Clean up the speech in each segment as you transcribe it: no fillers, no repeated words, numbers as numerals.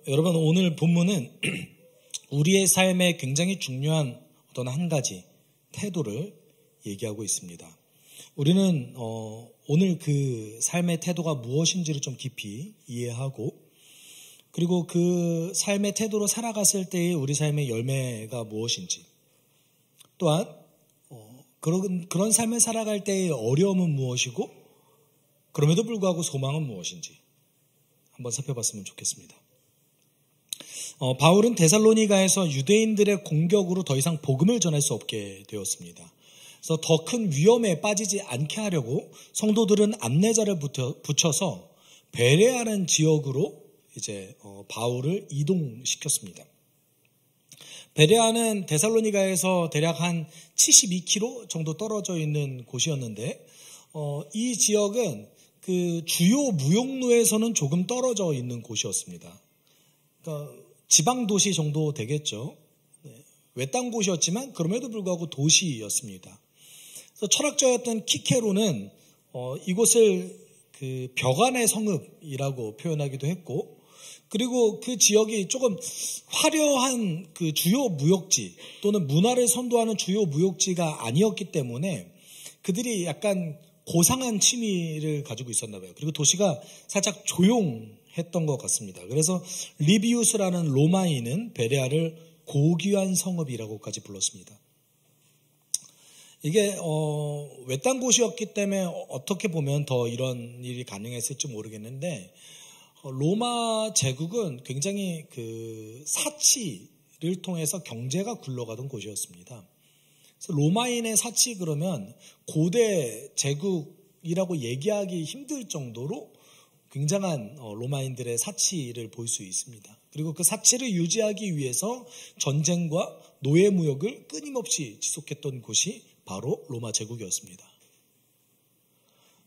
여러분, 오늘 본문은 우리의 삶에 굉장히 중요한 어떤 한 가지 태도를 얘기하고 있습니다. 우리는 오늘 그 삶의 태도가 무엇인지를 좀 깊이 이해하고, 그리고 그 삶의 태도로 살아갔을 때의 우리 삶의 열매가 무엇인지, 또한 그런 삶을 살아갈 때의 어려움은 무엇이고 그럼에도 불구하고 소망은 무엇인지 한번 살펴봤으면 좋겠습니다. 바울은 데살로니가에서 유대인들의 공격으로 더 이상 복음을 전할 수 없게 되었습니다. 그래서 더 큰 위험에 빠지지 않게 하려고 성도들은 안내자를 붙여서 베레아라는 지역으로 이제 바울을 이동시켰습니다. 베레아는 데살로니가에서 대략 한 72km 정도 떨어져 있는 곳이었는데, 이 지역은 그 주요 무역로에서는 조금 떨어져 있는 곳이었습니다. 그러니까 지방 도시 정도 되겠죠. 외딴 곳이었지만 그럼에도 불구하고 도시였습니다. 그래서 철학자였던 키케로는 이곳을 그 벽안의 성읍이라고 표현하기도 했고, 그리고 그 지역이 조금 화려한 그 주요 무역지 또는 문화를 선도하는 주요 무역지가 아니었기 때문에 그들이 약간 고상한 취미를 가지고 있었나 봐요. 그리고 도시가 살짝 조용했던 것 같습니다. 그래서 리비우스라는 로마인은 베레아를 고귀한 성읍이라고까지 불렀습니다. 이게 외딴 곳이었기 때문에 어떻게 보면 더 이런 일이 가능했을지 모르겠는데, 로마 제국은 굉장히 그 사치를 통해서 경제가 굴러가던 곳이었습니다. 그래서 로마인의 사치 그러면 고대 제국이라고 얘기하기 힘들 정도로 굉장한 로마인들의 사치를 볼 수 있습니다. 그리고 그 사치를 유지하기 위해서 전쟁과 노예무역을 끊임없이 지속했던 곳이 바로 로마 제국이었습니다.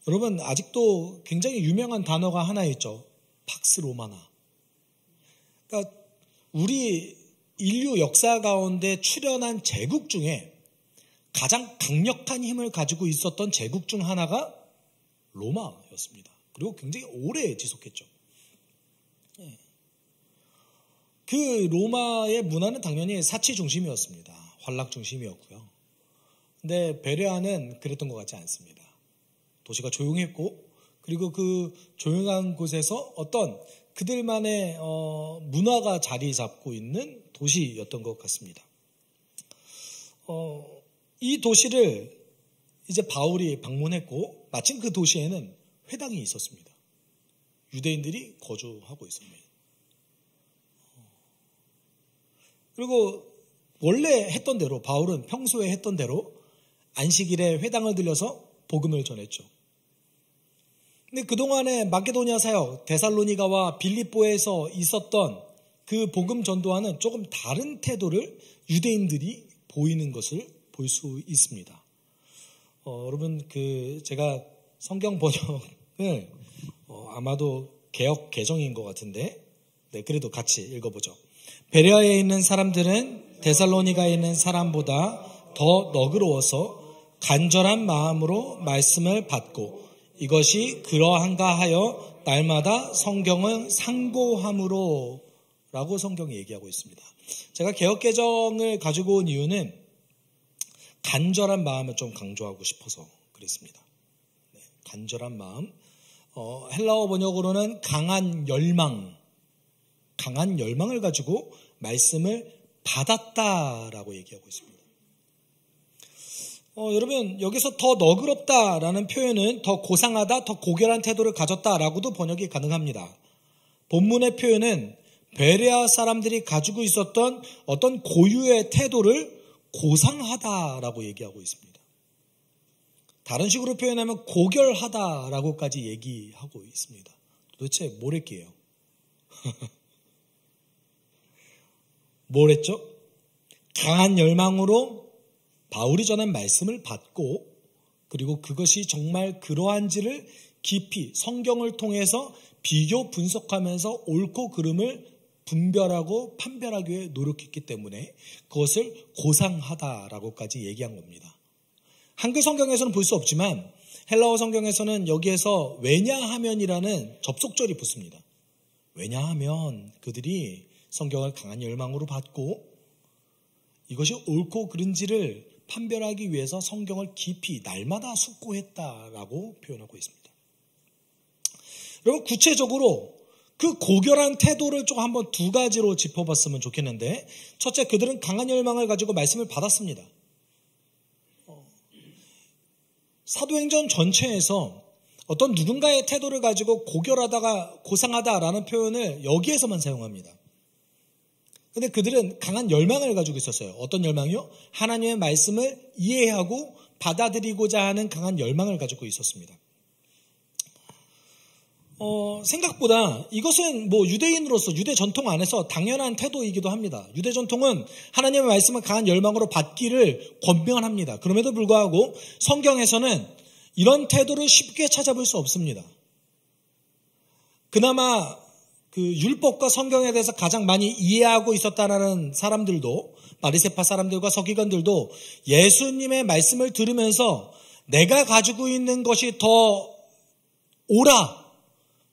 여러분, 아직도 굉장히 유명한 단어가 하나 있죠. 팍스 로마나. 그러니까 우리 인류 역사 가운데 출현한 제국 중에 가장 강력한 힘을 가지고 있었던 제국 중 하나가 로마였습니다. 그리고 굉장히 오래 지속했죠. 그 로마의 문화는 당연히 사치 중심이었습니다. 환락 중심이었고요. 근데 베레아는 그랬던 것 같지 않습니다. 도시가 조용했고, 그리고 그 조용한 곳에서 어떤 그들만의 문화가 자리 잡고 있는 도시였던 것 같습니다. 이 도시를 이제 바울이 방문했고, 마침 그 도시에는 회당이 있었습니다. 유대인들이 거주하고 있습니다. 그리고 원래 했던 대로, 바울은 평소에 했던 대로 안식일에 회당을 들려서 복음을 전했죠. 근데 그동안에 마게도냐 사역, 데살로니가와 빌립보에서 있었던 그 복음 전도와는 조금 다른 태도를 유대인들이 보이는 것을 볼 수 있습니다. 여러분, 제가 성경 번역을 아마도 개역 개정인 것 같은데, 네, 그래도 같이 읽어보죠. 베레아에 있는 사람들은 데살로니가에 있는 사람보다 더 너그러워서 간절한 마음으로 말씀을 받고, 이것이 그러한가 하여 날마다 성경을 상고함으로 라고 성경이 얘기하고 있습니다. 제가 개역개정을 가지고 온 이유는 간절한 마음을 좀 강조하고 싶어서 그랬습니다. 네, 간절한 마음. 헬라어 번역으로는 강한 열망을 가지고 말씀을 받았다라고 얘기하고 있습니다. 여러분, 여기서 더 너그럽다라는 표현은 더 고상하다, 더 고결한 태도를 가졌다라고도 번역이 가능합니다. 본문의 표현은 베레아 사람들이 가지고 있었던 어떤 고유의 태도를 고상하다라고 얘기하고 있습니다. 다른 식으로 표현하면 고결하다라고까지 얘기하고 있습니다. 도대체 뭘 했기예요? 뭘 했죠? 강한 열망으로 바울이 전한 말씀을 받고, 그리고 그것이 정말 그러한지를 깊이 성경을 통해서 비교 분석하면서 옳고 그름을 분별하고 판별하기 위해 노력했기 때문에 그것을 고상하다라고까지 얘기한 겁니다. 한글 성경에서는 볼 수 없지만 헬라어 성경에서는 여기에서 왜냐하면이라는 접속절이 붙습니다. 왜냐하면 그들이 성경을 강한 열망으로 받고 이것이 옳고 그른지를 판별하기 위해서 성경을 깊이 날마다 숙고했다라고 표현하고 있습니다. 여러분, 구체적으로 그 고결한 태도를 좀 한번 두 가지로 짚어봤으면 좋겠는데, 첫째, 그들은 강한 열망을 가지고 말씀을 받았습니다. 사도행전 전체에서 어떤 누군가의 태도를 가지고 고결하다가 고상하다라는 표현을 여기에서만 사용합니다. 근데 그들은 강한 열망을 가지고 있었어요. 어떤 열망이요? 하나님의 말씀을 이해하고 받아들이고자 하는 강한 열망을 가지고 있었습니다. 생각보다 이것은 유대인으로서 유대 전통 안에서 당연한 태도이기도 합니다. 유대 전통은 하나님의 말씀을 강한 열망으로 받기를 권면합니다. 그럼에도 불구하고 성경에서는 이런 태도를 쉽게 찾아볼 수 없습니다. 그나마 그 율법과 성경에 대해서 가장 많이 이해하고 있었다는 사람들도, 바리새파 사람들과 서기관들도 예수님의 말씀을 들으면서 내가 가지고 있는 것이 더 옳아,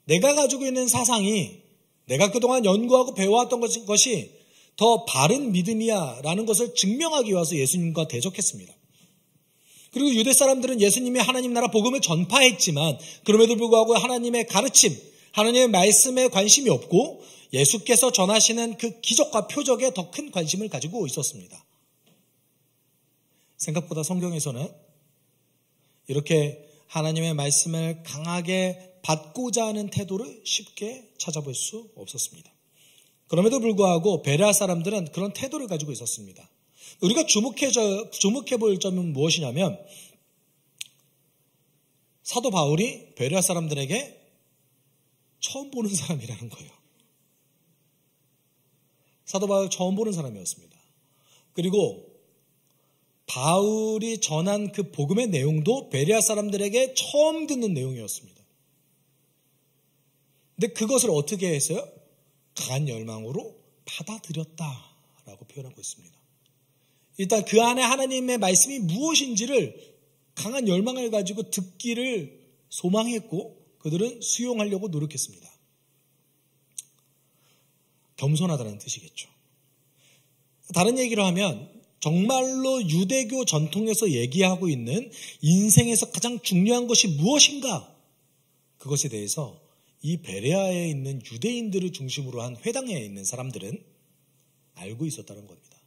내가 가지고 있는 사상이, 내가 그동안 연구하고 배워왔던 것이 더 바른 믿음이야 라는 것을 증명하기 위해서 예수님과 대적했습니다. 그리고 유대 사람들은 예수님이 하나님 나라 복음을 전파했지만 그럼에도 불구하고 하나님의 가르침, 하나님의 말씀에 관심이 없고 예수께서 전하시는 그 기적과 표적에 더 큰 관심을 가지고 있었습니다. 생각보다 성경에서는 이렇게 하나님의 말씀을 강하게 받고자 하는 태도를 쉽게 찾아볼 수 없었습니다. 그럼에도 불구하고 베레아 사람들은 그런 태도를 가지고 있었습니다. 우리가 주목해 볼 점은 무엇이냐면 사도 바울이 베레아 사람들에게 처음 보는 사람이라는 거예요. 사도 바울 처음 보는 사람이었습니다. 그리고 바울이 전한 그 복음의 내용도 베레아 사람들에게 처음 듣는 내용이었습니다. 근데 그것을 어떻게 했어요? 강한 열망으로 받아들였다라고 표현하고 있습니다. 일단 그 안에 하나님의 말씀이 무엇인지를 강한 열망을 가지고 듣기를 소망했고 그들은 수용하려고 노력했습니다. 겸손하다는 뜻이겠죠. 다른 얘기로 하면 정말로 유대교 전통에서 얘기하고 있는 인생에서 가장 중요한 것이 무엇인가? 그것에 대해서 이 베레아에 있는 유대인들을 중심으로 한 회당에 있는 사람들은 알고 있었다는 겁니다.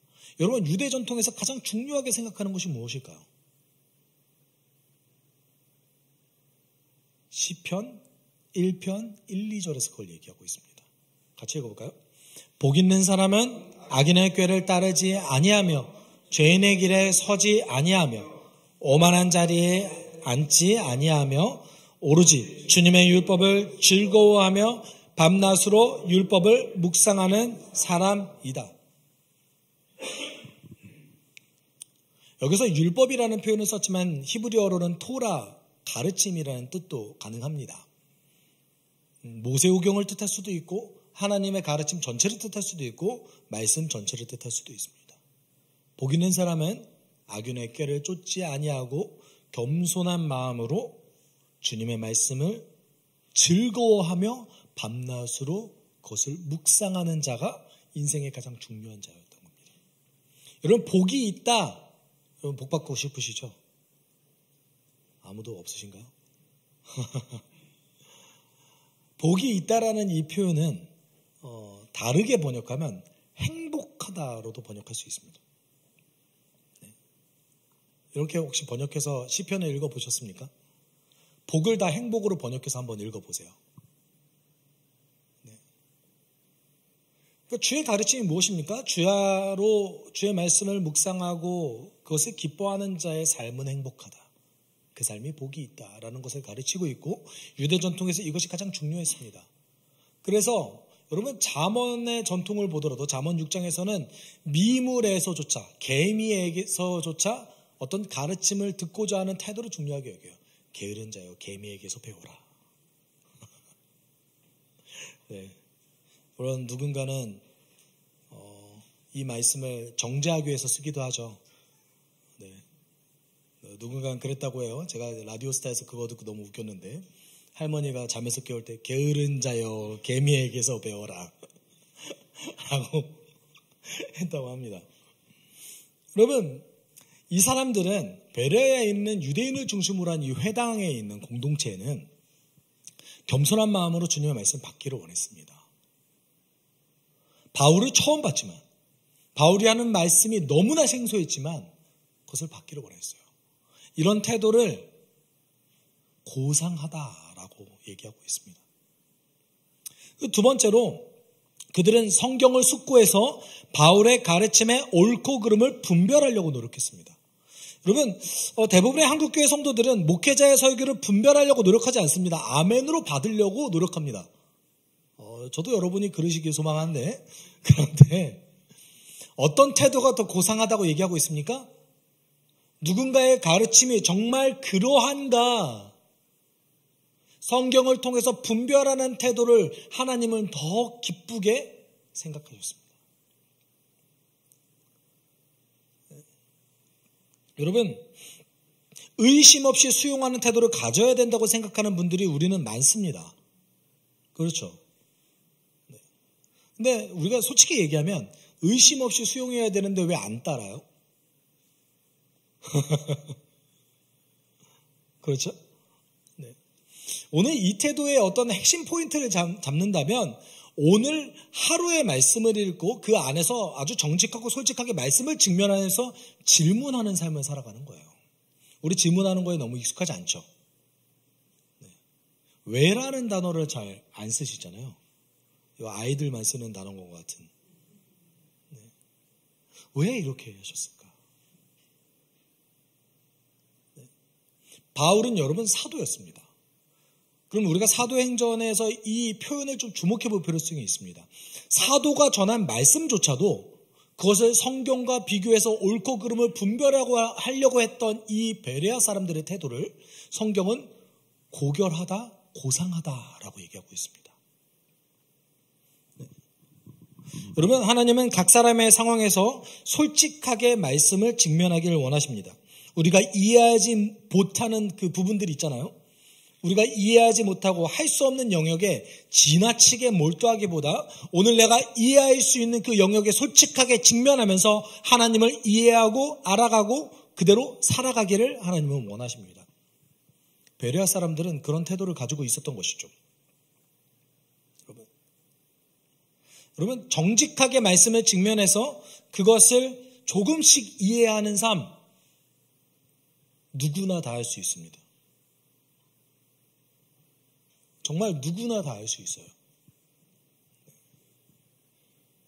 여러분, 유대 전통에서 가장 중요하게 생각하는 것이 무엇일까요? 시편 1편 1, 2절에서 그걸 얘기하고 있습니다. 같이 읽어볼까요? 복 있는 사람은 악인의 꾀를 따르지 아니하며 죄인의 길에 서지 아니하며 오만한 자리에 앉지 아니하며 오로지 주님의 율법을 즐거워하며 밤낮으로 율법을 묵상하는 사람이다. 여기서 율법이라는 표현을 썼지만 히브리어로는 토라, 가르침이라는 뜻도 가능합니다. 모세오경을 뜻할 수도 있고 하나님의 가르침 전체를 뜻할 수도 있고 말씀 전체를 뜻할 수도 있습니다. 복 있는 사람은 악인의 꾀를 쫓지 아니하고 겸손한 마음으로 주님의 말씀을 즐거워하며 밤낮으로 그것을 묵상하는 자가 인생의 가장 중요한 자였던 겁니다. 여러분, 복이 있다. 여러분, 복 받고 싶으시죠? 아무도 없으신가요? 복이 있다라는 이 표현은 다르게 번역하면 행복하다로도 번역할 수 있습니다. 네. 이렇게 혹시 번역해서 시편을 읽어보셨습니까? 복을 다 행복으로 번역해서 한번 읽어보세요. 네. 그러니까 주의 가르침이 무엇입니까? 주의 말씀을 묵상하고 그것을 기뻐하는 자의 삶은 행복하다. 그 삶이 복이 있다라는 것을 가르치고 있고 유대 전통에서 이것이 가장 중요했습니다. 그래서 여러분, 잠언의 전통을 보더라도 잠언 6장에서는 미물에서조차, 개미에게서조차 어떤 가르침을 듣고자 하는 태도를 중요하게 여겨요. 게으른 자여 개미에게서 배우라. 네. 물론 누군가는 이 말씀을 정죄하기 위해서 쓰기도 하죠. 네. 누군가는 그랬다고 해요. 제가 라디오스타에서 그거 듣고 너무 웃겼는데 할머니가 잠에서 깨울 때 게으른 자여 개미에게서 배워라 라고 했다고 합니다. 여러분, 이 사람들은 베레아에 있는 유대인을 중심으로 한 이 회당에 있는 공동체는 겸손한 마음으로 주님의 말씀 받기를 원했습니다. 바울을 처음 봤지만, 바울이 하는 말씀이 너무나 생소했지만 그것을 받기를 원했어요. 이런 태도를 고상하다라고 얘기하고 있습니다. 두 번째로 그들은 성경을 숙고해서 바울의 가르침의 옳고 그름을 분별하려고 노력했습니다. 여러분, 대부분의 한국교회 성도들은 목회자의 설교를 분별하려고 노력하지 않습니다. 아멘으로 받으려고 노력합니다. 저도 여러분이 그러시길 소망하는데, 그런데 어떤 태도가 더 고상하다고 얘기하고 있습니까? 누군가의 가르침이 정말 그러한가? 성경을 통해서 분별하는 태도를 하나님은 더 기쁘게 생각하셨습니다. 여러분, 의심 없이 수용하는 태도를 가져야 된다고 생각하는 분들이 우리는 많습니다. 그렇죠? 근데 우리가 솔직히 얘기하면 의심 없이 수용해야 되는데 왜 안 따라요? 그렇죠? 네. 오늘 이 태도의 어떤 핵심 포인트를 잡는다면 오늘 하루의 말씀을 읽고 그 안에서 아주 정직하고 솔직하게 말씀을 직면하면서 질문하는 삶을 살아가는 거예요. 우리 질문하는 거에 너무 익숙하지 않죠? 네. 왜라는 단어를 잘 안 쓰시잖아요. 아이들만 쓰는 단어인 것 같은. 네. 왜 이렇게 하셨을까? 네. 바울은 여러분 사도였습니다. 그럼 우리가 사도행전에서 이 표현을 좀 주목해 볼 필요성이 있습니다. 사도가 전한 말씀조차도 그것을 성경과 비교해서 옳고 그름을 분별하려고 했던 이 베레아 사람들의 태도를 성경은 고결하다, 고상하다라고 얘기하고 있습니다. 네. 여러분, 하나님은 각 사람의 상황에서 솔직하게 말씀을 직면하기를 원하십니다. 우리가 이해하지 못하는 그 부분들이 있잖아요. 우리가 이해하지 못하고 할 수 없는 영역에 지나치게 몰두하기보다 오늘 내가 이해할 수 있는 그 영역에 솔직하게 직면하면서 하나님을 이해하고 알아가고 그대로 살아가기를 하나님은 원하십니다. 베레아 사람들은 그런 태도를 가지고 있었던 것이죠. 여러분, 정직하게 말씀을 직면해서 그것을 조금씩 이해하는 삶, 누구나 다 할 수 있습니다. 정말 누구나 다 알 수 있어요.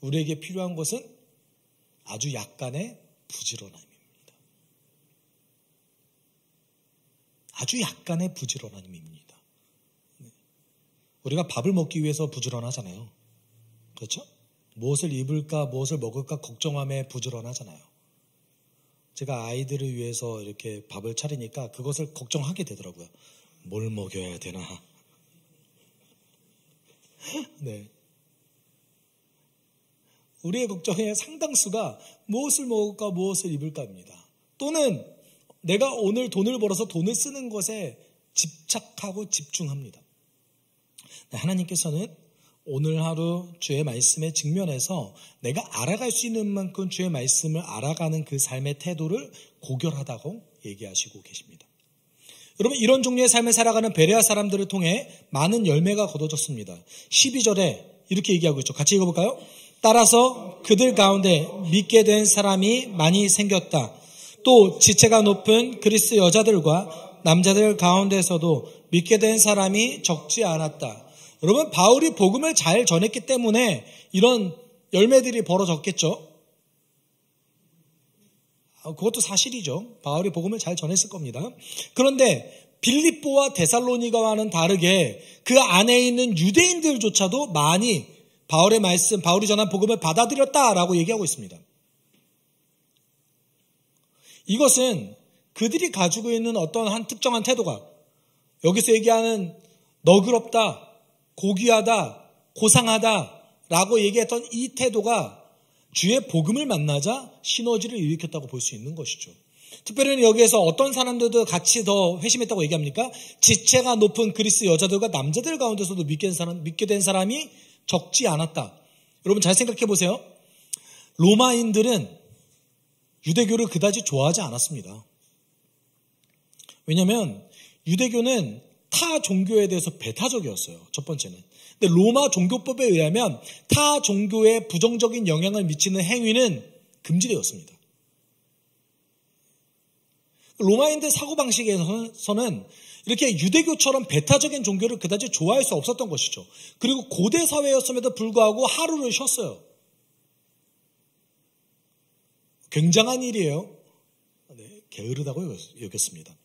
우리에게 필요한 것은 아주 약간의 부지런함입니다. 아주 약간의 부지런함입니다. 우리가 밥을 먹기 위해서 부지런하잖아요. 그렇죠? 무엇을 입을까, 무엇을 먹을까 걱정함에 부지런하잖아요. 제가 아이들을 위해서 이렇게 밥을 차리니까 그것을 걱정하게 되더라고요. 뭘 먹여야 되나? 네. 우리의 걱정의 상당수가 무엇을 먹을까, 무엇을 입을까입니다. 또는 내가 오늘 돈을 벌어서 돈을 쓰는 것에 집착하고 집중합니다. 하나님께서는 오늘 하루 주의 말씀에 직면해서 내가 알아갈 수 있는 만큼 주의 말씀을 알아가는 그 삶의 태도를 고결하다고 얘기하시고 계십니다. 여러분, 이런 종류의 삶을 살아가는 베레아 사람들을 통해 많은 열매가 거둬졌습니다. 12절에 이렇게 얘기하고 있죠. 같이 읽어볼까요? 따라서 그들 가운데 믿게 된 사람이 많이 생겼다. 또 지체가 높은 그리스 여자들과 남자들 가운데서도 믿게 된 사람이 적지 않았다. 여러분, 바울이 복음을 잘 전했기 때문에 이런 열매들이 벌어졌겠죠. 그것도 사실이죠. 바울이 복음을 잘 전했을 겁니다. 그런데 빌립보와 데살로니가와는 다르게 그 안에 있는 유대인들조차도 많이 바울의 말씀, 바울이 전한 복음을 받아들였다라고 얘기하고 있습니다. 이것은 그들이 가지고 있는 어떤 한 특정한 태도가 여기서 얘기하는 너그럽다, 고귀하다, 고상하다라고 얘기했던 이 태도가 주의 복음을 만나자 시너지를 일으켰다고 볼 수 있는 것이죠. 특별히 여기에서 어떤 사람들도 같이 더 회심했다고 얘기합니까? 지체가 높은 그리스 여자들과 남자들 가운데서도 믿게 된 사람이 적지 않았다. 여러분 잘 생각해 보세요. 로마인들은 유대교를 그다지 좋아하지 않았습니다. 왜냐하면 유대교는 타 종교에 대해서 배타적이었어요. 첫 번째는. 근데 로마 종교법에 의하면 타 종교에 부정적인 영향을 미치는 행위는 금지되었습니다. 로마인들 사고방식에서는 이렇게 유대교처럼 배타적인 종교를 그다지 좋아할 수 없었던 것이죠. 그리고 고대 사회였음에도 불구하고 하루를 쉬었어요. 굉장한 일이에요. 네, 게으르다고 여겼습니다.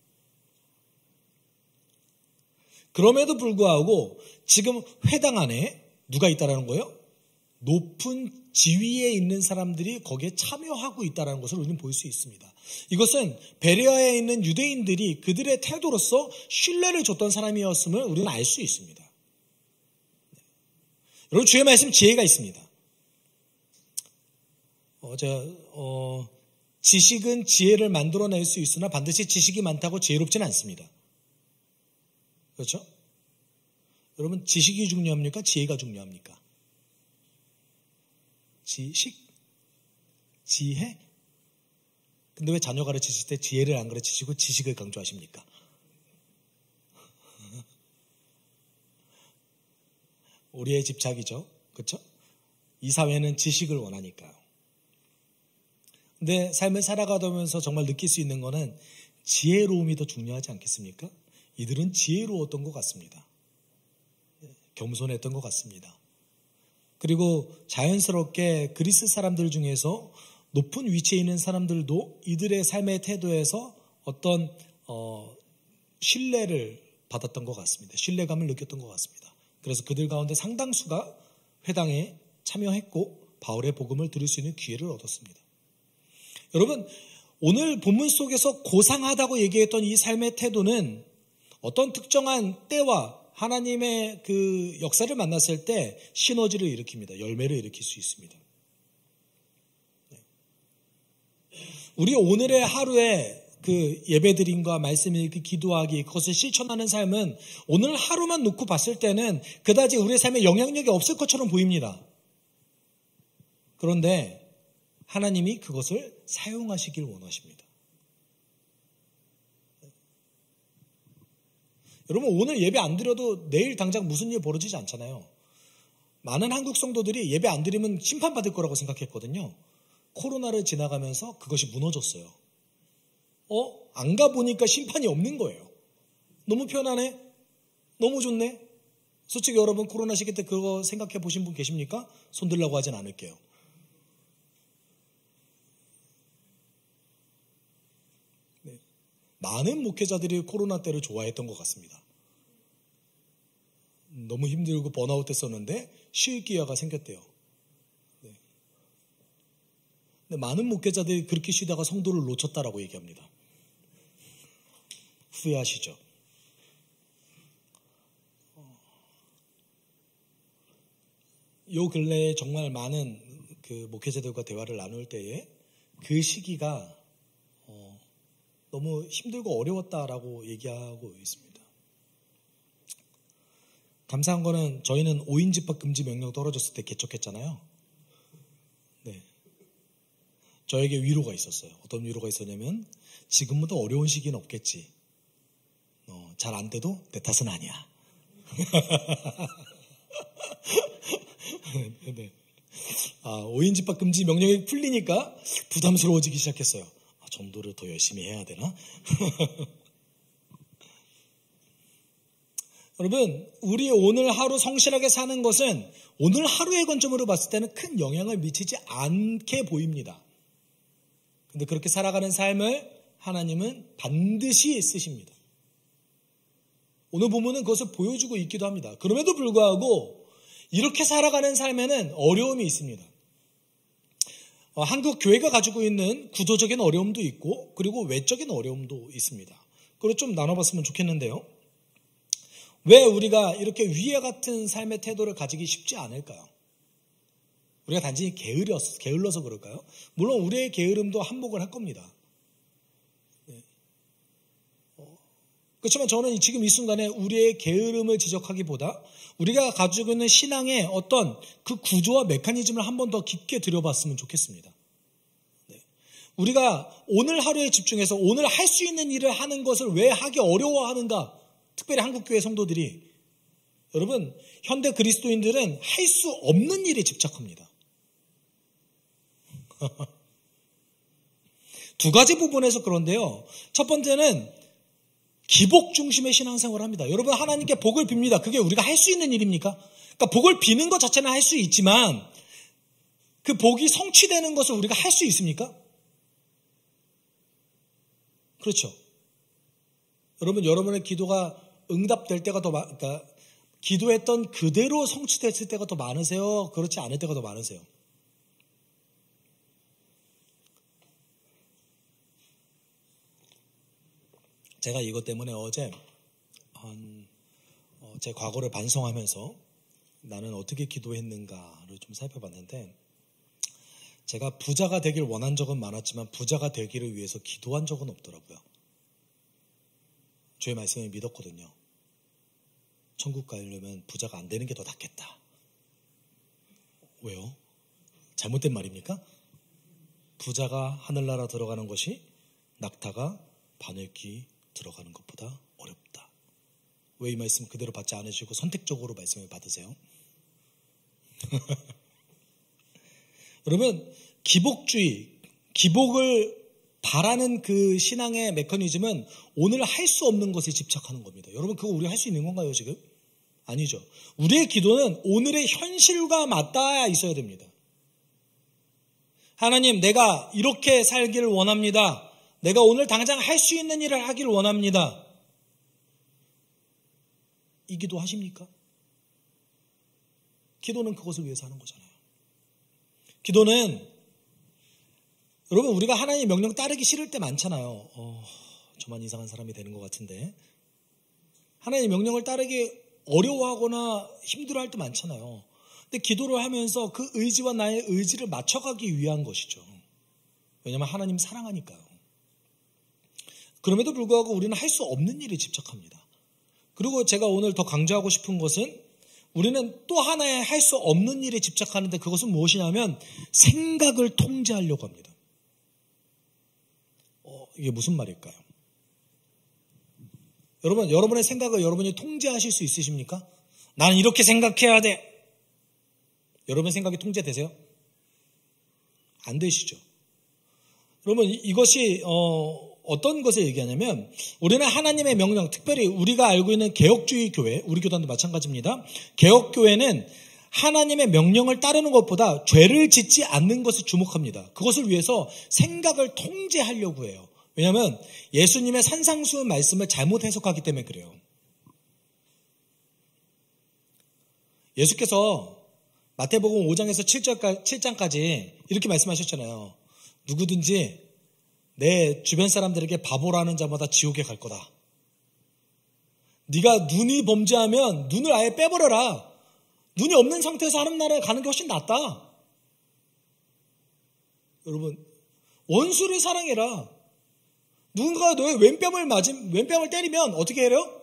그럼에도 불구하고 지금 회당 안에 누가 있다라는 거예요? 높은 지위에 있는 사람들이 거기에 참여하고 있다는 것을 우리는 볼 수 있습니다. 이것은 베레아에 있는 유대인들이 그들의 태도로서 신뢰를 줬던 사람이었음을 우리는 알 수 있습니다. 여러분 주의 말씀 지혜가 있습니다. 지식은 지혜를 만들어낼 수 있으나 반드시 지식이 많다고 지혜롭지는 않습니다. 그렇죠? 여러분 지식이 중요합니까? 지혜가 중요합니까? 지식? 지혜? 근데 왜 자녀 가르치실 때 지혜를 안 가르치시고 지식을 강조하십니까? 우리의 집착이죠. 그렇죠? 이 사회는 지식을 원하니까요. 근데 삶을 살아가면서 정말 느낄 수 있는 거는 지혜로움이 더 중요하지 않겠습니까? 이들은 지혜로웠던 것 같습니다. 겸손했던 것 같습니다. 그리고 자연스럽게 그리스 사람들 중에서 높은 위치에 있는 사람들도 이들의 삶의 태도에서 어떤 신뢰를 받았던 것 같습니다. 신뢰감을 느꼈던 것 같습니다. 그래서 그들 가운데 상당수가 회당에 참여했고 바울의 복음을 들을 수 있는 기회를 얻었습니다. 여러분 오늘 본문 속에서 고상하다고 얘기했던 이 삶의 태도는 어떤 특정한 때와 하나님의 그 역사를 만났을 때 시너지를 일으킵니다. 열매를 일으킬 수 있습니다. 우리 오늘의 하루에 그 예배드림과 말씀 읽기, 기도하기, 그것을 실천하는 삶은 오늘 하루만 놓고 봤을 때는 그다지 우리의 삶에 영향력이 없을 것처럼 보입니다. 그런데 하나님이 그것을 사용하시길 원하십니다. 여러분 오늘 예배 안 드려도 내일 당장 무슨 일 벌어지지 않잖아요. 많은 한국 성도들이 예배 안 드리면 심판받을 거라고 생각했거든요. 코로나를 지나가면서 그것이 무너졌어요. 안 가보니까 심판이 없는 거예요. 너무 편하네? 너무 좋네? 솔직히 여러분 코로나 시기 때 그거 생각해 보신 분 계십니까? 손 들라고 하진 않을게요. 네. 많은 목회자들이 코로나 때를 좋아했던 것 같습니다. 너무 힘들고 번아웃 됐었는데 쉴 기회가 생겼대요. 네. 근데 많은 목회자들이 그렇게 쉬다가 성도를 놓쳤다라고 얘기합니다. 후회하시죠? 요 근래에 정말 많은 그 목회자들과 대화를 나눌 때에 그 시기가 너무 힘들고 어려웠다라고 얘기하고 있습니다. 감사한 거는 저희는 5인 집합 금지 명령 떨어졌을 때 개척했잖아요. 네. 저에게 위로가 있었어요. 어떤 위로가 있었냐면 지금보다 어려운 시기는 없겠지. 잘 안 돼도 내 탓은 아니야. 네. 5인 집합 금지 명령이 풀리니까 부담스러워지기 시작했어요. 전도를 더 열심히 해야 되나? 여러분, 우리 오늘 하루 성실하게 사는 것은 오늘 하루의 관점으로 봤을 때는 큰 영향을 미치지 않게 보입니다. 근데 그렇게 살아가는 삶을 하나님은 반드시 쓰십니다. 오늘 본문은 그것을 보여주고 있기도 합니다. 그럼에도 불구하고 이렇게 살아가는 삶에는 어려움이 있습니다. 한국 교회가 가지고 있는 구조적인 어려움도 있고 그리고 외적인 어려움도 있습니다. 그걸 좀 나눠봤으면 좋겠는데요. 왜 우리가 이렇게 위와 같은 삶의 태도를 가지기 쉽지 않을까요? 우리가 단지 게을러서 그럴까요? 물론 우리의 게으름도 한몫을 할 겁니다. 그렇지만 저는 지금 이 순간에 우리의 게으름을 지적하기보다 우리가 가지고 있는 신앙의 어떤 그 구조와 메커니즘을 한 번 더 깊게 들여봤으면 좋겠습니다. 네. 우리가 오늘 하루에 집중해서 오늘 할 수 있는 일을 하는 것을 왜 하기 어려워하는가? 특별히 한국교회 성도들이. 여러분, 현대 그리스도인들은 할 수 없는 일에 집착합니다. 두 가지 부분에서 그런데요. 첫 번째는 기복 중심의 신앙생활을 합니다. 여러분, 하나님께 복을 빕니다. 그게 우리가 할 수 있는 일입니까? 그러니까 복을 비는 것 자체는 할 수 있지만 그 복이 성취되는 것을 우리가 할 수 있습니까? 그렇죠. 여러분, 여러분의 기도가 응답될 때가 더 그러니까 기도했던 그대로 성취됐을 때가 더 많으세요? 그렇지 않을 때가 더 많으세요? 제가 이것 때문에 어제 제 과거를 반성하면서 나는 어떻게 기도했는가를 좀 살펴봤는데, 제가 부자가 되길 원한 적은 많았지만 부자가 되기를 위해서 기도한 적은 없더라고요. 주의 말씀을 믿었거든요. 천국 가려면 부자가 안 되는 게 더 낫겠다. 왜요? 잘못된 말입니까? 부자가 하늘나라 들어가는 것이 낙타가 바늘귀 들어가는 것보다 어렵다. 왜 이 말씀 그대로 받지 않으시고 선택적으로 말씀을 받으세요? 여러분, 기복주의, 기복을 바라는 그 신앙의 메커니즘은 오늘 할 수 없는 것에 집착하는 겁니다. 여러분, 그거 우리가 할 수 있는 건가요, 지금? 아니죠. 우리의 기도는 오늘의 현실과 맞닿아 있어야 됩니다. 하나님, 내가 이렇게 살기를 원합니다. 내가 오늘 당장 할 수 있는 일을 하기를 원합니다. 이 기도 하십니까? 기도는 그것을 위해서 하는 거잖아요. 기도는, 여러분, 우리가 하나님의 명령 따르기 싫을 때 많잖아요. 저만 이상한 사람이 되는 것 같은데. 하나님의 명령을 따르기 어려워하거나 힘들어할 때 많잖아요. 근데 기도를 하면서 그 의지와 나의 의지를 맞춰가기 위한 것이죠. 왜냐하면 하나님 사랑하니까요. 그럼에도 불구하고 우리는 할 수 없는 일에 집착합니다. 그리고 제가 오늘 더 강조하고 싶은 것은, 우리는 또 하나의 할 수 없는 일에 집착하는데, 그것은 무엇이냐면 생각을 통제하려고 합니다. 이게 무슨 말일까요? 여러분, 여러분의 생각을 여러분이 통제하실 수 있으십니까? 나는 이렇게 생각해야 돼. 여러분의 생각이 통제되세요? 안 되시죠. 여러분, 이것이 어떤 것을 얘기하냐면, 우리는 하나님의 명령, 특별히 우리가 알고 있는 개혁주의 교회, 우리 교단도 마찬가지입니다. 개혁교회는 하나님의 명령을 따르는 것보다 죄를 짓지 않는 것을 주목합니다. 그것을 위해서 생각을 통제하려고 해요. 왜냐하면 예수님의 산상수훈 말씀을 잘못 해석하기 때문에 그래요. 예수께서 마태복음 5장에서 7장까지 이렇게 말씀하셨잖아요. 누구든지 내 주변 사람들에게 바보라는 자마다 지옥에 갈 거다. 네가 눈이 범죄하면 눈을 아예 빼버려라. 눈이 없는 상태에서 하나님 나라에 가는 게 훨씬 낫다. 여러분, 원수를 사랑해라. 누군가가 너의 왼뺨을 때리면 어떻게 해요?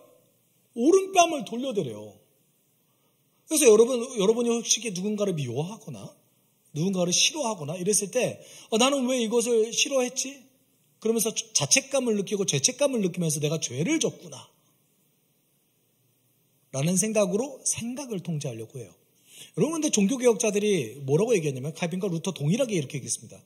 오른뺨을 돌려드려요. 그래서 여러분이 혹시 누군가를 미워하거나 누군가를 싫어하거나 이랬을 때 나는 왜 이것을 싫어했지? 그러면서 자책감을 느끼고 죄책감을 느끼면서 내가 죄를 졌구나 라는 생각으로 생각을 통제하려고 해요. 여러분, 근데 종교개혁자들이 뭐라고 얘기했냐면, 칼빈과 루터 동일하게 이렇게 얘기했습니다.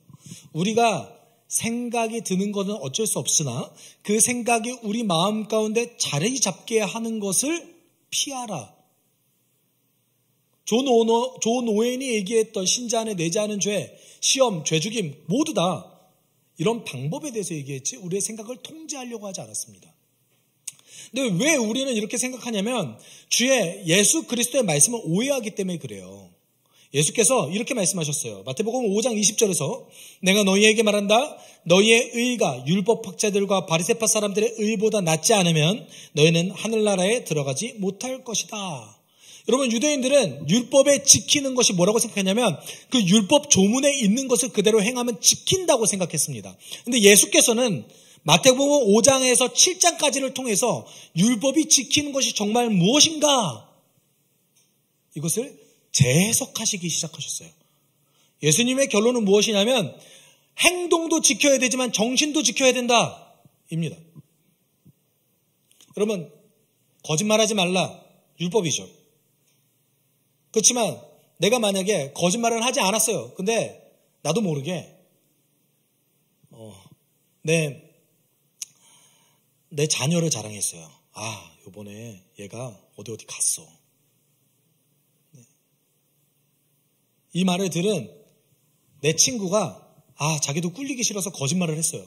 우리가 생각이 드는 것은 어쩔 수 없으나 그 생각이 우리 마음 가운데 자리 잡게 하는 것을 피하라. 존 오웬이 얘기했던 신자 안에 내지 않은 죄, 시험, 죄죽임 모두 다 이런 방법에 대해서 얘기했지 우리의 생각을 통제하려고 하지 않았습니다. 근데 왜 우리는 이렇게 생각하냐면 주의 예수 그리스도의 말씀을 오해하기 때문에 그래요. 예수께서 이렇게 말씀하셨어요. 마태복음 5장 20절에서 내가 너희에게 말한다. 너희의 의가 율법학자들과 바리새파 사람들의 의보다 낫지 않으면 너희는 하늘나라에 들어가지 못할 것이다. 여러분, 유대인들은 율법에 지키는 것이 뭐라고 생각했냐면 그 율법 조문에 있는 것을 그대로 행하면 지킨다고 생각했습니다. 근데 예수께서는 마태복음 5장에서 7장까지를 통해서 율법이 지키는 것이 정말 무엇인가? 이것을 재해석하시기 시작하셨어요. 예수님의 결론은 무엇이냐면 행동도 지켜야 되지만 정신도 지켜야 된다 입니다. 여러분, 거짓말하지 말라 율법이죠. 그렇지만 내가 만약에 거짓말을 하지 않았어요. 근데 나도 모르게 내 자녀를 자랑했어요. 아, 요번에 얘가 어디 갔어. 이 말을 들은 내 친구가 자기도 꿀리기 싫어서 거짓말을 했어요.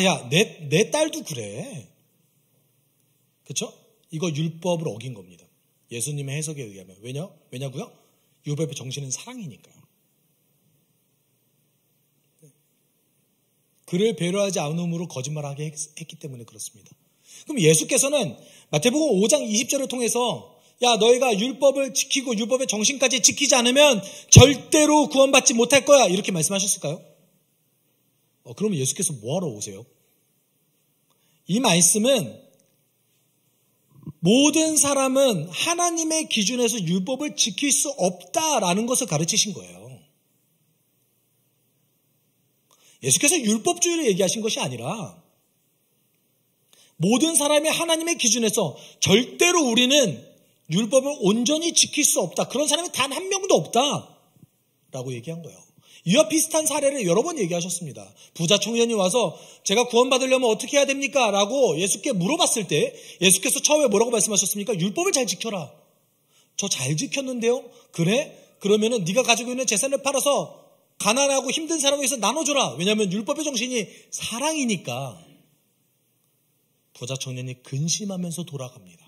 야, 내 딸도 그래. 그렇죠? 이거 율법을 어긴 겁니다. 예수님의 해석에 의하면. 왜냐고요? 율법의 정신은 사랑이니까요. 그를 배려하지 않음으로 거짓말하게 했기 때문에 그렇습니다. 그럼 예수께서는 마태복음 5장 20절을 통해서 야, 너희가 율법을 지키고 율법의 정신까지 지키지 않으면 절대로 구원받지 못할 거야. 이렇게 말씀하셨을까요? 그러면 예수께서 뭐하러 오세요? 이 말씀은 모든 사람은 하나님의 기준에서 율법을 지킬 수 없다라는 것을 가르치신 거예요. 예수께서 율법주의를 얘기하신 것이 아니라 모든 사람이 하나님의 기준에서 절대로 우리는 율법을 온전히 지킬 수 없다. 그런 사람이 단 한 명도 없다. 라고 얘기한 거예요. 이와 비슷한 사례를 여러 번 얘기하셨습니다. 부자 청년이 와서 제가 구원받으려면 어떻게 해야 됩니까? 라고 예수께 물어봤을 때 예수께서 처음에 뭐라고 말씀하셨습니까? 율법을 잘 지켜라. 저 잘 지켰는데요? 그래? 그러면은 네가 가지고 있는 재산을 팔아서 가난하고 힘든 사람에 위해서 나눠줘라. 왜냐하면 율법의 정신이 사랑이니까. 부자 청년이 근심하면서 돌아갑니다.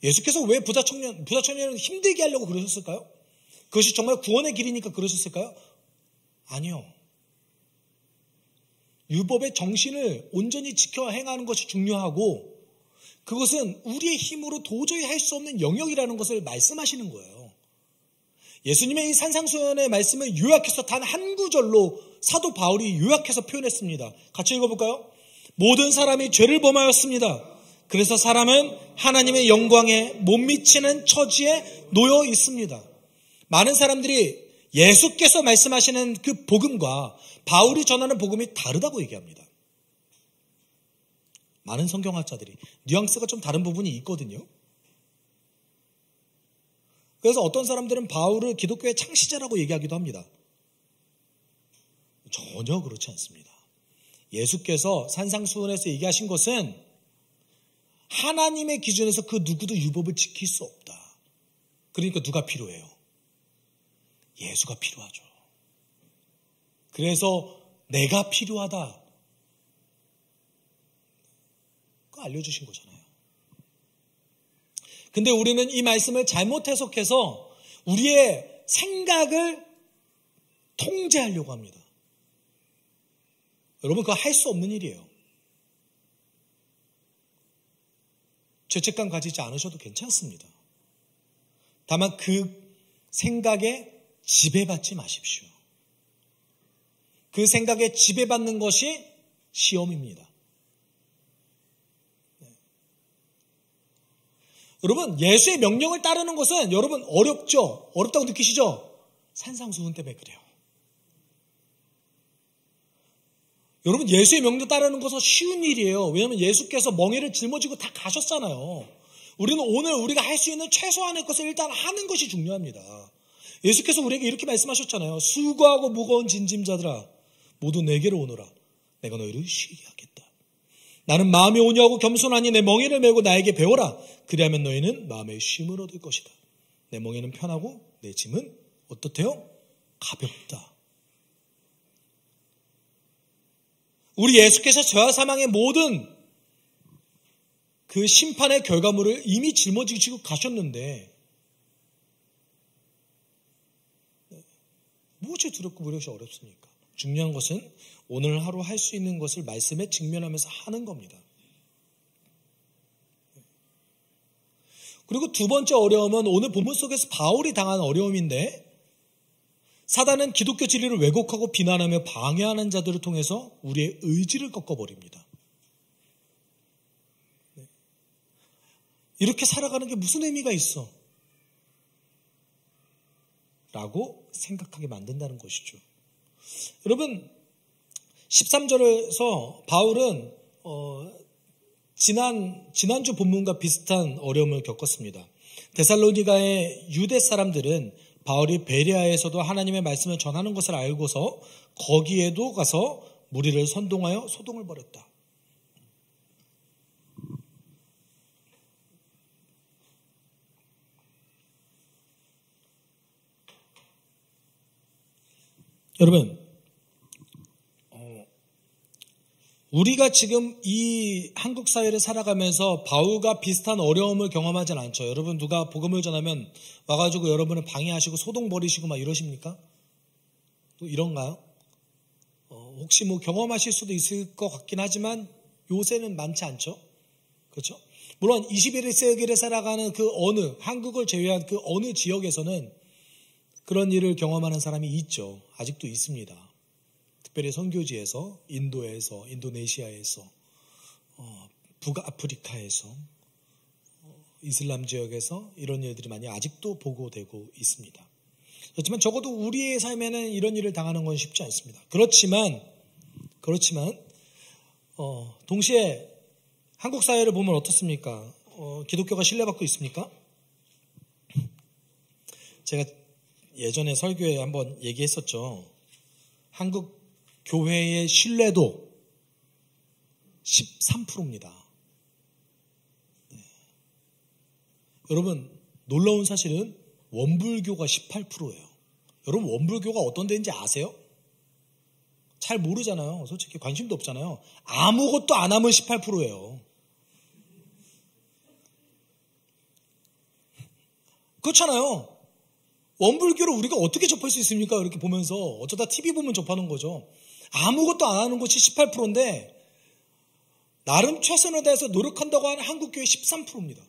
예수께서 왜 부자 청년을 힘들게 하려고 그러셨을까요? 그것이 정말 구원의 길이니까 그러셨을까요? 아니요. 율법의 정신을 온전히 지켜 행하는 것이 중요하고 그것은 우리의 힘으로 도저히 할 수 없는 영역이라는 것을 말씀하시는 거예요. 예수님의 이 산상수훈의 말씀을 요약해서 단 한 구절로 사도 바울이 요약해서 표현했습니다. 같이 읽어볼까요? 모든 사람이 죄를 범하였습니다. 그래서 사람은 하나님의 영광에 못 미치는 처지에 놓여 있습니다. 많은 사람들이 예수께서 말씀하시는 그 복음과 바울이 전하는 복음이 다르다고 얘기합니다. 많은 성경학자들이 뉘앙스가 좀 다른 부분이 있거든요. 그래서 어떤 사람들은 바울을 기독교의 창시자라고 얘기하기도 합니다. 전혀 그렇지 않습니다. 예수께서 산상수훈에서 얘기하신 것은 하나님의 기준에서 그 누구도 율법을 지킬 수 없다. 그러니까 누가 필요해요? 예수가 필요하죠. 그래서 내가 필요하다. 그거 알려주신 거잖아요. 근데 우리는 이 말씀을 잘못 해석해서 우리의 생각을 통제하려고 합니다. 여러분, 그거 할 수 없는 일이에요. 죄책감 가지지 않으셔도 괜찮습니다. 다만 그 생각에 지배받지 마십시오. 그 생각에 지배받는 것이 시험입니다. 여러분, 예수의 명령을 따르는 것은 여러분 어렵죠? 어렵다고 느끼시죠? 산상수훈 때문에 그래요. 여러분, 예수의 명령 따르는 것은 쉬운 일이에요. 왜냐하면 예수께서 멍에를 짊어지고 다 가셨잖아요. 우리는 오늘 우리가 할 수 있는 최소한의 것을 일단 하는 것이 중요합니다. 예수께서 우리에게 이렇게 말씀하셨잖아요. 수고하고 무거운 짐짐자들아 모두 내게로 오너라. 내가 너희를 쉬게 하겠다. 나는 마음이 온유하고 겸손하니 내 멍에를 메고 나에게 배워라. 그리하면 너희는 마음의 쉼을 얻을 것이다. 내 멍에는 편하고 내 짐은 어떻대요? 가볍다. 우리 예수께서 죄와 사망의 모든 그 심판의 결과물을 이미 짊어지시고 가셨는데 무엇이 두렵고 무엇이 어렵습니까? 중요한 것은 오늘 하루 할 수 있는 것을 말씀에 직면하면서 하는 겁니다. 그리고 두 번째 어려움은 오늘 본문 속에서 바울이 당한 어려움인데 사단은 기독교 진리를 왜곡하고 비난하며 방해하는 자들을 통해서 우리의 의지를 꺾어버립니다. 이렇게 살아가는 게 무슨 의미가 있어? 라고 생각하게 만든다는 것이죠. 여러분, 13절에서 바울은 지난주 본문과 비슷한 어려움을 겪었습니다. 데살로니가의 유대 사람들은 바울이 베레아에서도 하나님의 말씀을 전하는 것을 알고서 거기에도 가서 무리를 선동하여 소동을 벌였다. 여러분, 우리가 지금 이 한국 사회를 살아가면서 바울과 비슷한 어려움을 경험하진 않죠. 여러분, 누가 복음을 전하면 와가지고 여러분을 방해하시고 소동 벌이시고 막 이러십니까? 또 이런가요? 혹시 뭐 경험하실 수도 있을 것 같긴 하지만 요새는 많지 않죠. 그렇죠? 물론 21세기를 살아가는 그 한국을 제외한 그 어느 지역에서는 그런 일을 경험하는 사람이 있죠. 아직도 있습니다. 특별히 선교지에서, 인도에서, 인도네시아에서, 북아프리카에서, 이슬람 지역에서 이런 일들이 많이 아직도 보고되고 있습니다. 그렇지만 적어도 우리의 삶에는 이런 일을 당하는 건 쉽지 않습니다. 그렇지만 동시에 한국 사회를 보면 어떻습니까? 기독교가 신뢰받고 있습니까? 제가 예전에 설교에 한번 얘기했었죠. 한국 교회의 신뢰도 13%입니다. 네. 여러분, 놀라운 사실은 원불교가 18%예요. 여러분, 원불교가 어떤 데인지 아세요? 잘 모르잖아요. 솔직히 관심도 없잖아요. 아무것도 안 하면 18%예요. 그렇잖아요. 원불교를 우리가 어떻게 접할 수 있습니까? 이렇게 보면서 어쩌다 TV 보면 접하는 거죠. 아무것도 안 하는 것이 18%인데 나름 최선을 다해서 노력한다고 하는 한국교회 13%입니다.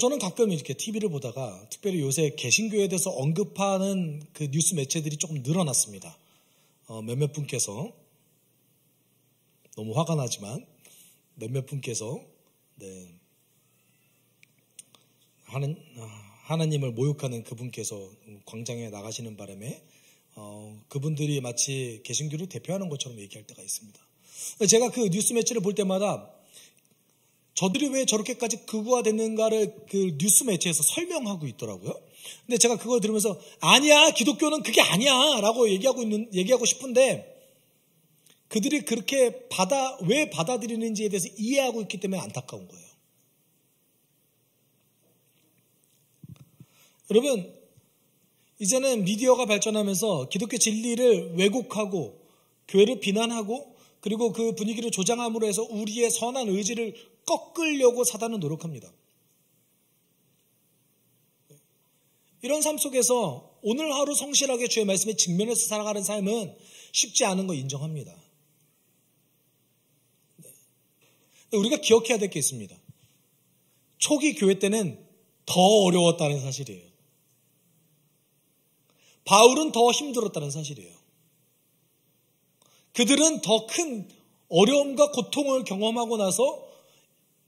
저는 가끔 이렇게 TV를 보다가 특별히 요새 개신교에 대해서 언급하는 그 뉴스 매체들이 조금 늘어났습니다. 몇몇 분께서 너무 화가 나지만 몇몇 분께서 하나님을 모욕하는 그분께서 광장에 나가시는 바람에 그분들이 마치 개신교를 대표하는 것처럼 얘기할 때가 있습니다. 제가 그 뉴스 매체를 볼 때마다 저들이 왜 저렇게까지 극우화됐는가를 그 뉴스 매체에서 설명하고 있더라고요. 근데 제가 그걸 들으면서 아니야, 기독교는 그게 아니야 라고 얘기하고 싶은데 그들이 그렇게 왜 받아들이는지에 대해서 이해하고 있기 때문에 안타까운 거예요. 여러분, 이제는 미디어가 발전하면서 기독교 진리를 왜곡하고 교회를 비난하고 그리고 그 분위기를 조장함으로 해서 우리의 선한 의지를 꺾으려고 사단은 노력합니다. 이런 삶 속에서 오늘 하루 성실하게 주의 말씀에 직면해서 살아가는 삶은 쉽지 않은 거 인정합니다. 우리가 기억해야 될 게 있습니다. 초기 교회 때는 더 어려웠다는 사실이에요. 바울은 더 힘들었다는 사실이에요. 그들은 더 큰 어려움과 고통을 경험하고 나서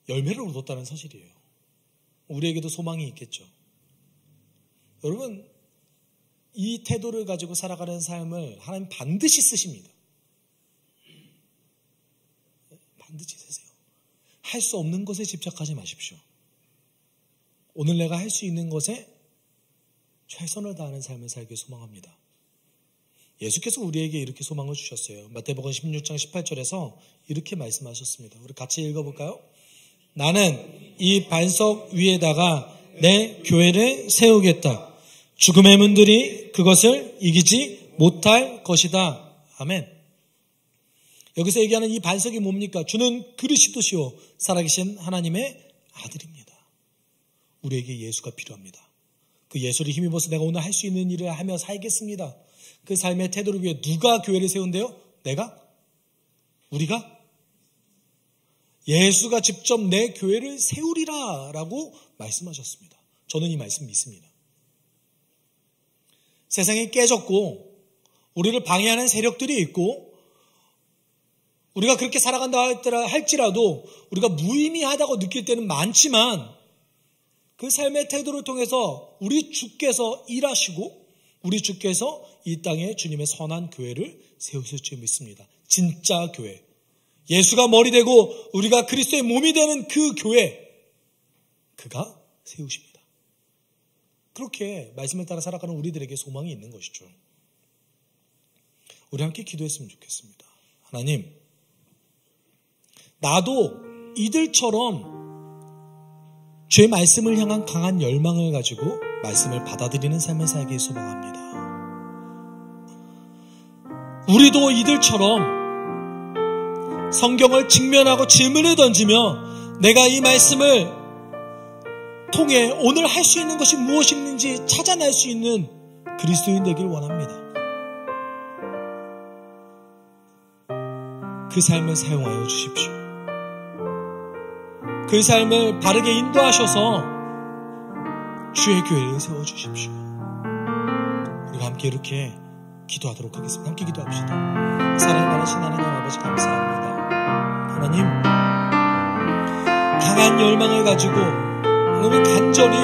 열매를 얻었다는 사실이에요. 우리에게도 소망이 있겠죠. 여러분, 이 태도를 가지고 살아가는 삶을 하나님 반드시 쓰십니다. 반드시 쓰세요. 할 수 없는 것에 집착하지 마십시오. 오늘 내가 할 수 있는 것에 최선을 다하는 삶을 살길 소망합니다. 예수께서 우리에게 이렇게 소망을 주셨어요. 마태복음 16장 18절에서 이렇게 말씀하셨습니다. 우리 같이 읽어볼까요? 나는 이 반석 위에다가 내 교회를 세우겠다. 죽음의 문들이 그것을 이기지 못할 것이다. 아멘. 여기서 얘기하는 이 반석이 뭡니까? 주는 그리스도시요 살아계신 하나님의 아들입니다. 우리에게 예수가 필요합니다. 그 예수를 힘입어서 내가 오늘 할 수 있는 일을 하며 살겠습니다. 그 삶의 태도를 위해 누가 교회를 세운대요? 우리가? 예수가 직접 내 교회를 세우리라 라고 말씀하셨습니다. 저는 이 말씀 믿습니다. 세상이 깨졌고 우리를 방해하는 세력들이 있고 우리가 그렇게 살아간다 할지라도 우리가 무의미하다고 느낄 때는 많지만 그 삶의 태도를 통해서 우리 주께서 일하시고 우리 주께서 이 땅에 주님의 선한 교회를 세우실 줄 믿습니다. 진짜 교회. 예수가 머리 되고 우리가 그리스도의 몸이 되는 그 교회. 그가 세우십니다. 그렇게 말씀을 따라 살아가는 우리들에게 소망이 있는 것이죠. 우리 함께 기도했으면 좋겠습니다. 하나님, 나도 이들처럼 주의 말씀을 향한 강한 열망을 가지고 말씀을 받아들이는 삶을 살길 소망합니다. 우리도 이들처럼 성경을 직면하고 질문을 던지며 내가 이 말씀을 통해 오늘 할 수 있는 것이 무엇인지 찾아낼 수 있는 그리스도인 되길 원합니다. 그 삶을 사용하여 주십시오. 그 삶을 바르게 인도하셔서 주의 교회를 세워주십시오. 우리가 함께 이렇게 기도하도록 하겠습니다. 함께 기도합시다. 사랑이 많으신 하나님 아버지 감사합니다. 하나님, 강한 열망을 가지고 오늘 간절히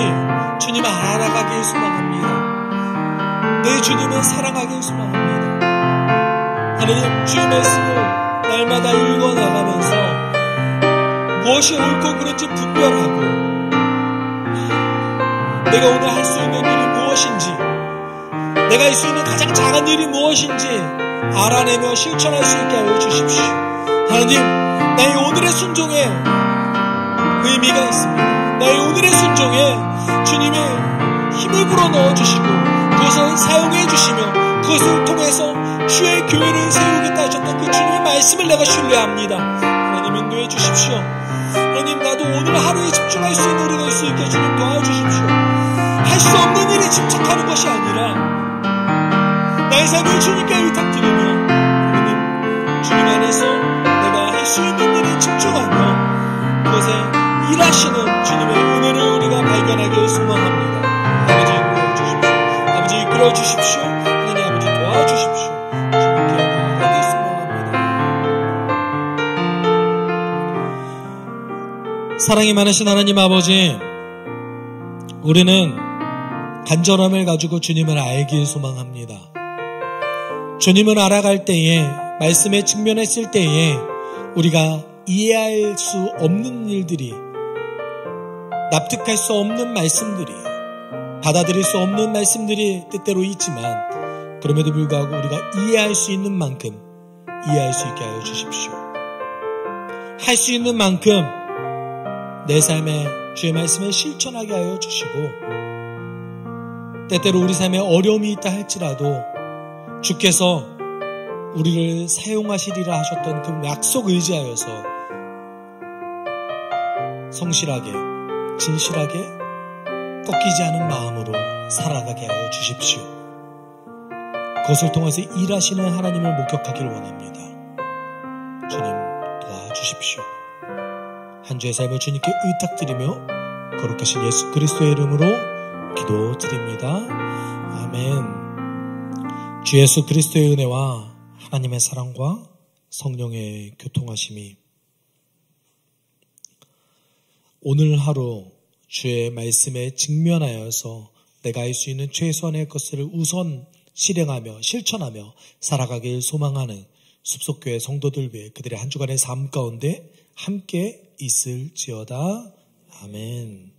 주님을 알아가길 소망합니다. 내 주님을 사랑하길 소망합니다. 하나님, 주의 말씀을 날마다 읽어나가면서 무엇이 옳고 그른지 분별하고 내가 오늘 할 수 있는 일이 무엇인지 내가 할 수 있는 가장 작은 일이 무엇인지 알아내며 실천할 수 있게 하여 주십시오. 하나님, 나의 오늘의 순종에 의미가 있습니다. 나의 오늘의 순종에 주님의 힘을 불어넣어 주시고 그것을 사용해 주시며 그것을 통해서 주의 교회를 세우겠다 하셨던 그 주님의 말씀을 내가 신뢰합니다. 하나님 인도해 주십시오. 하나님, 나도 오늘 하루에 집중할 수 있는 우리가 수 있게 주님 도와주십시오. 할 수 없는 일에 집착하는 것이 아니라 나의 삶을 주님께 의탁드리며 하나님, 주님 안에서 내가 할 수 있는 일에 집중하며 그것에 일하시는 주님의 은혜를 우리가 발견하길 소망합니다. 아버지 도와주십시오. 아버지 이끌어 주십시오. 하나님 아버지 도와주십시오. 주님께 나아가길 소망합니다. 사랑이 많으신 하나님 아버지, 우리는 간절함을 가지고 주님을 알길 소망합니다. 주님을 알아갈 때에, 말씀에 직면했을 때에 우리가 이해할 수 없는 일들이, 납득할 수 없는 말씀들이, 받아들일 수 없는 말씀들이 때때로 있지만 그럼에도 불구하고 우리가 이해할 수 있는 만큼 이해할 수 있게 하여 주십시오. 할 수 있는 만큼 내 삶에 주의 말씀을 실천하게 하여 주시고 때때로 우리 삶에 어려움이 있다 할지라도 주께서 우리를 사용하시리라 하셨던 그 약속 의지하여서 성실하게, 진실하게, 꺾이지 않은 마음으로 살아가게 하여 주십시오. 그것을 통해서 일하시는 하나님을 목격하기를 원합니다. 주님 도와주십시오. 한 주의 삶을 주님께 의탁드리며 거룩하신 예수 그리스도의 이름으로 기도드립니다. 아멘. 주 예수 그리스도의 은혜와 하나님의 사랑과 성령의 교통하심이 오늘 하루 주의 말씀에 직면하여서 내가 할 수 있는 최소한의 것을 우선 실행하며 실천하며 살아가길 소망하는 숲속교회 성도들 위해 그들의 한 주간의 삶 가운데 함께 있을지어다. 아멘.